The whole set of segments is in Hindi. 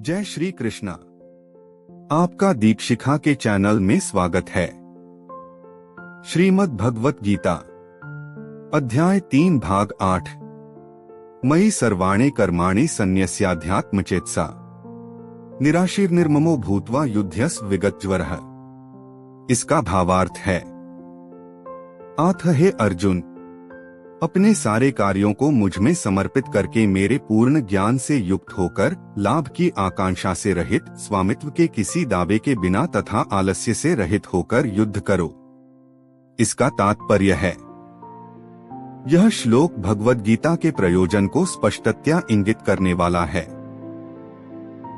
जय श्री कृष्णा। आपका दीपशिखा के चैनल में स्वागत है। श्रीमद् भगवत गीता अध्याय 3 भाग 8 मयि सर्वाणि कर्माणि सन्न्यस्याध्यात्मचेतसा निराशीर्निर्ममो भूत्वा युध्यस्व विगतज्वरः। इसका भावार्थ है, आथ हे अर्जुन, अपने सारे कार्यों को मुझ में समर्पित करके मेरे पूर्ण ज्ञान से युक्त होकर लाभ की आकांक्षा से रहित, स्वामित्व के किसी दावे के बिना तथा आलस्य से रहित होकर युद्ध करो। इसका तात्पर्य है, यह श्लोक भगवद गीता के प्रयोजन को स्पष्टतया इंगित करने वाला है।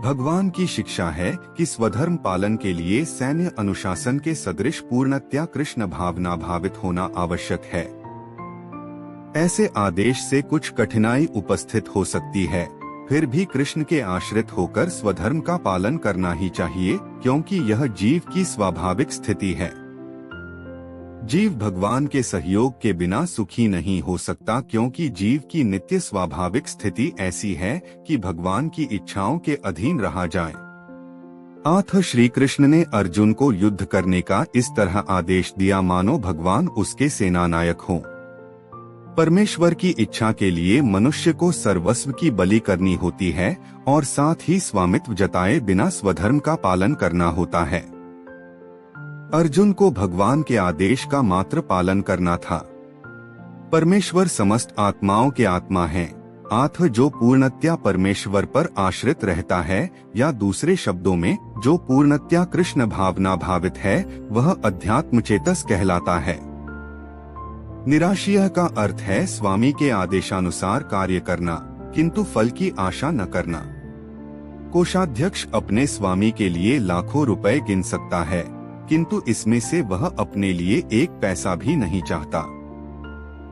भगवान की शिक्षा है कि स्वधर्म पालन के लिए सैन्य अनुशासन के सदृश पूर्णतया कृष्ण भावना भावित होना आवश्यक है। ऐसे आदेश से कुछ कठिनाई उपस्थित हो सकती है, फिर भी कृष्ण के आश्रित होकर स्वधर्म का पालन करना ही चाहिए, क्योंकि यह जीव की स्वाभाविक स्थिति है। जीव भगवान के सहयोग के बिना सुखी नहीं हो सकता, क्योंकि जीव की नित्य स्वाभाविक स्थिति ऐसी है कि भगवान की इच्छाओं के अधीन रहा जाए। आथ श्री कृष्ण ने अर्जुन को युद्ध करने का इस तरह आदेश दिया मानो भगवान उसके सेनानायक हों। परमेश्वर की इच्छा के लिए मनुष्य को सर्वस्व की बलि करनी होती है और साथ ही स्वामित्व जताए बिना स्वधर्म का पालन करना होता है। अर्जुन को भगवान के आदेश का मात्र पालन करना था। परमेश्वर समस्त आत्माओं के आत्मा हैं। आथ जो पूर्णतया परमेश्वर पर आश्रित रहता है, या दूसरे शब्दों में जो पूर्णतया कृष्ण भावना भावित है, वह अध्यात्म चेतस कहलाता है। निराशीय का अर्थ है स्वामी के आदेशानुसार कार्य करना, किंतु फल की आशा न करना। कोषाध्यक्ष अपने स्वामी के लिए लाखों रुपए गिन सकता है, किंतु इसमें से वह अपने लिए एक पैसा भी नहीं चाहता।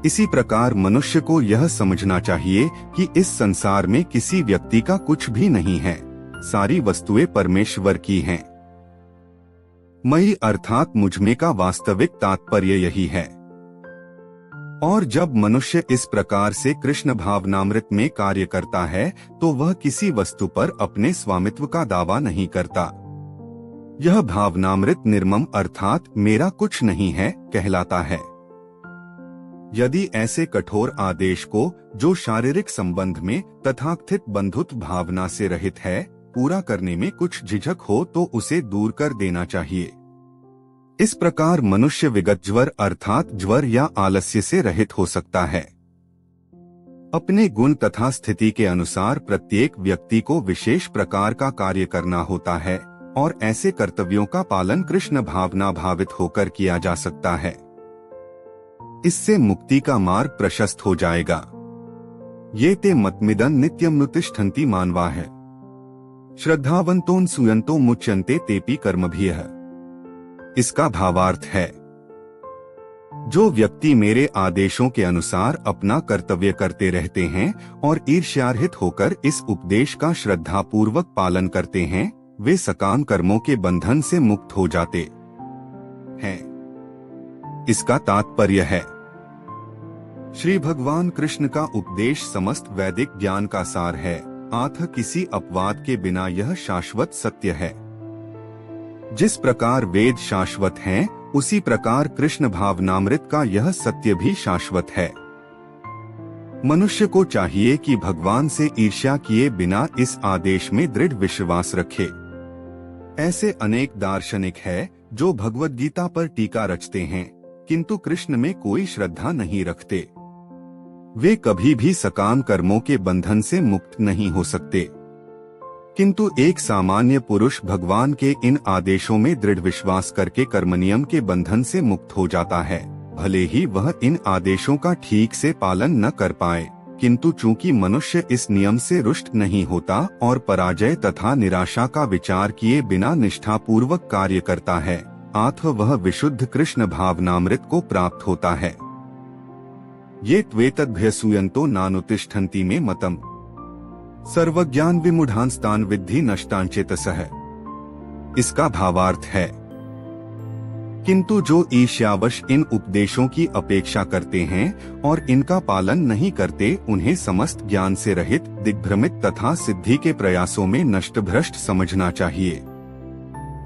इसी प्रकार मनुष्य को यह समझना चाहिए कि इस संसार में किसी व्यक्ति का कुछ भी नहीं है, सारी वस्तुएं परमेश्वर की हैं। मयि अर्थात मुझमें का वास्तविक तात्पर्य यही है। और जब मनुष्य इस प्रकार से कृष्ण भावनामृत में कार्य करता है, तो वह किसी वस्तु पर अपने स्वामित्व का दावा नहीं करता। यह भावनामृत निर्मम अर्थात मेरा कुछ नहीं है कहलाता है। यदि ऐसे कठोर आदेश को, जो शारीरिक संबंध में तथाकथित बंधुत्व भावना से रहित है, पूरा करने में कुछ झिझक हो तो उसे दूर कर देना चाहिए। इस प्रकार मनुष्य विगतज्वर अर्थात ज्वर या आलस्य से रहित हो सकता है। अपने गुण तथा स्थिति के अनुसार प्रत्येक व्यक्ति को विशेष प्रकार का कार्य करना होता है, और ऐसे कर्तव्यों का पालन कृष्ण भावना भावित होकर किया जा सकता है। इससे मुक्ति का मार्ग प्रशस्त हो जाएगा। ये ते मतमिदं नित्यमनुतिष्ठन्ति मानवा है, श्रद्धावंतों सुयंतो मुच्यन्ते तेपि कर्मभिः। इसका भावार्थ है, जो व्यक्ति मेरे आदेशों के अनुसार अपना कर्तव्य करते रहते हैं और ईर्ष्यारहित होकर इस उपदेश का श्रद्धापूर्वक पालन करते हैं, वे सकाम कर्मों के बंधन से मुक्त हो जाते हैं। इसका तात्पर्य है, श्री भगवान कृष्ण का उपदेश समस्त वैदिक ज्ञान का सार है। आथ किसी अपवाद के बिना यह शाश्वत सत्य है। जिस प्रकार वेद शाश्वत हैं, उसी प्रकार कृष्ण भावनामृत का यह सत्य भी शाश्वत है। मनुष्य को चाहिए कि भगवान से ईर्ष्या किए बिना इस आदेश में दृढ़ विश्वास रखे। ऐसे अनेक दार्शनिक हैं जो भगवद गीता पर टीका रचते हैं, किंतु कृष्ण में कोई श्रद्धा नहीं रखते। वे कभी भी सकाम कर्मों के बंधन से मुक्त नहीं हो सकते। किंतु एक सामान्य पुरुष भगवान के इन आदेशों में दृढ़ विश्वास करके कर्मनियम के बंधन से मुक्त हो जाता है, भले ही वह इन आदेशों का ठीक से पालन न कर पाए, किंतु चूंकि मनुष्य इस नियम से रुष्ट नहीं होता और पराजय तथा निराशा का विचार किए बिना निष्ठापूर्वक कार्य करता है, आथ वह विशुद्ध कृष्ण भावनामृत को प्राप्त होता है। ये त्वेतद्भ्यसूयन्तो नानुतिष्ठन्ति में मतम सर्वज्ञान विमूढ़ांस्तान विद्धि नष्टांचेतसः। इसका भावार्थ है, किंतु जो ईर्ष्यावश इन उपदेशों की अपेक्षा करते हैं और इनका पालन नहीं करते, उन्हें समस्त ज्ञान से रहित, दिग्भ्रमित तथा सिद्धि के प्रयासों में नष्टभ्रष्ट समझना चाहिए।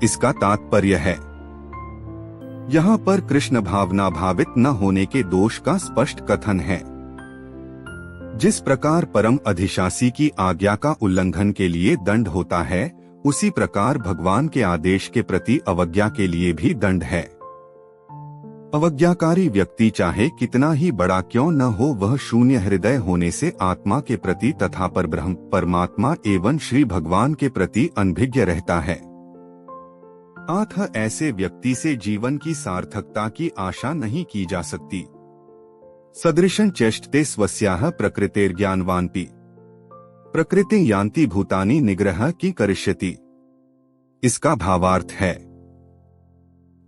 इसका तात्पर्य है, यहाँ पर कृष्ण भावना भावित न होने के दोष का स्पष्ट कथन है। जिस प्रकार परम अधिशासी की आज्ञा का उल्लंघन के लिए दंड होता है, उसी प्रकार भगवान के आदेश के प्रति अवज्ञा के लिए भी दंड है। अवज्ञाकारी व्यक्ति चाहे कितना ही बड़ा क्यों न हो, वह शून्य हृदय होने से आत्मा के प्रति तथा परब्रह्म परमात्मा एवं श्री भगवान के प्रति अनभिज्ञ रहता है। अतः ऐसे व्यक्ति से जीवन की सार्थकता की आशा नहीं की जा सकती। सदृशं चेष्टते स्वस्याः प्रकृतेर्ज्ञानवानपि प्रकृति यान्ति भूतानि निग्रह की करिष्यति। इसका भावार्थ है,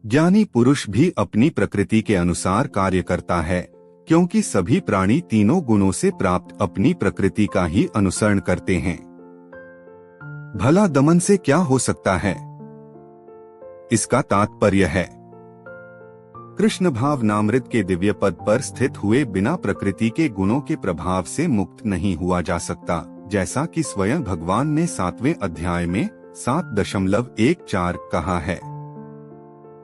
ज्ञानी पुरुष भी अपनी प्रकृति के अनुसार कार्य करता है, क्योंकि सभी प्राणी तीनों गुणों से प्राप्त अपनी प्रकृति का ही अनुसरण करते हैं। भला दमन से क्या हो सकता है? इसका तात्पर्य है, कृष्ण भावनामृत के दिव्य पद पर स्थित हुए बिना प्रकृति के गुणों के प्रभाव से मुक्त नहीं हुआ जा सकता, जैसा कि स्वयं भगवान ने 7वें अध्याय में 7.14 कहा है।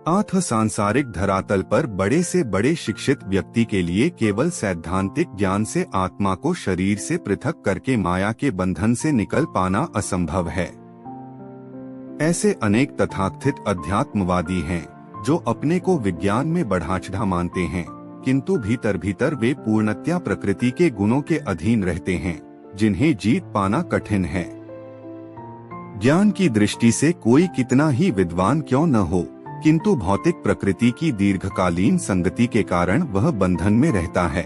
अतः सांसारिक धरातल पर बड़े से बड़े शिक्षित व्यक्ति के लिए केवल सैद्धांतिक ज्ञान से आत्मा को शरीर से पृथक करके माया के बंधन से निकल पाना असंभव है। ऐसे अनेक तथाकथित अध्यात्मवादी हैं जो अपने को विज्ञान में बढ़ाचढ़ा मानते हैं, किंतु भीतर भीतर वे पूर्णतया प्रकृति के गुणों के अधीन रहते हैं, जिन्हें जीत पाना कठिन है। ज्ञान की दृष्टि से कोई कितना ही विद्वान क्यों न हो, किंतु भौतिक प्रकृति की दीर्घकालीन संगति के कारण वह बंधन में रहता है।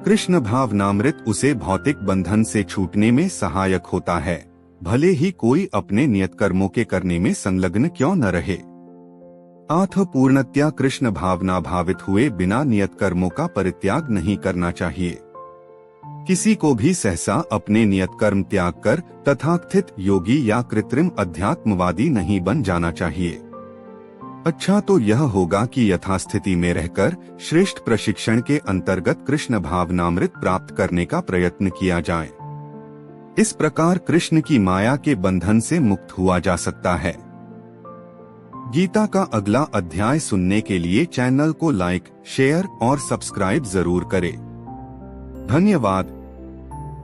कृष्ण भावनामृत उसे भौतिक बंधन से छूटने में सहायक होता है, भले ही कोई अपने नियत कर्मों के करने में संलग्न क्यों न रहे। अतः पूर्णतया कृष्ण भावना भावित हुए बिना नियत कर्मों का परित्याग नहीं करना चाहिए। किसी को भी सहसा अपने नियत कर्म त्याग कर तथाकथित योगी या कृत्रिम अध्यात्मवादी नहीं बन जाना चाहिए। अच्छा तो यह होगा कि यथास्थिति में रहकर श्रेष्ठ प्रशिक्षण के अंतर्गत कृष्ण भावनामृत प्राप्त करने का प्रयत्न किया जाए। इस प्रकार कृष्ण की माया के बंधन से मुक्त हुआ जा सकता है। गीता का अगला अध्याय सुनने के लिए चैनल को लाइक, शेयर और सब्सक्राइब जरूर करें। धन्यवाद।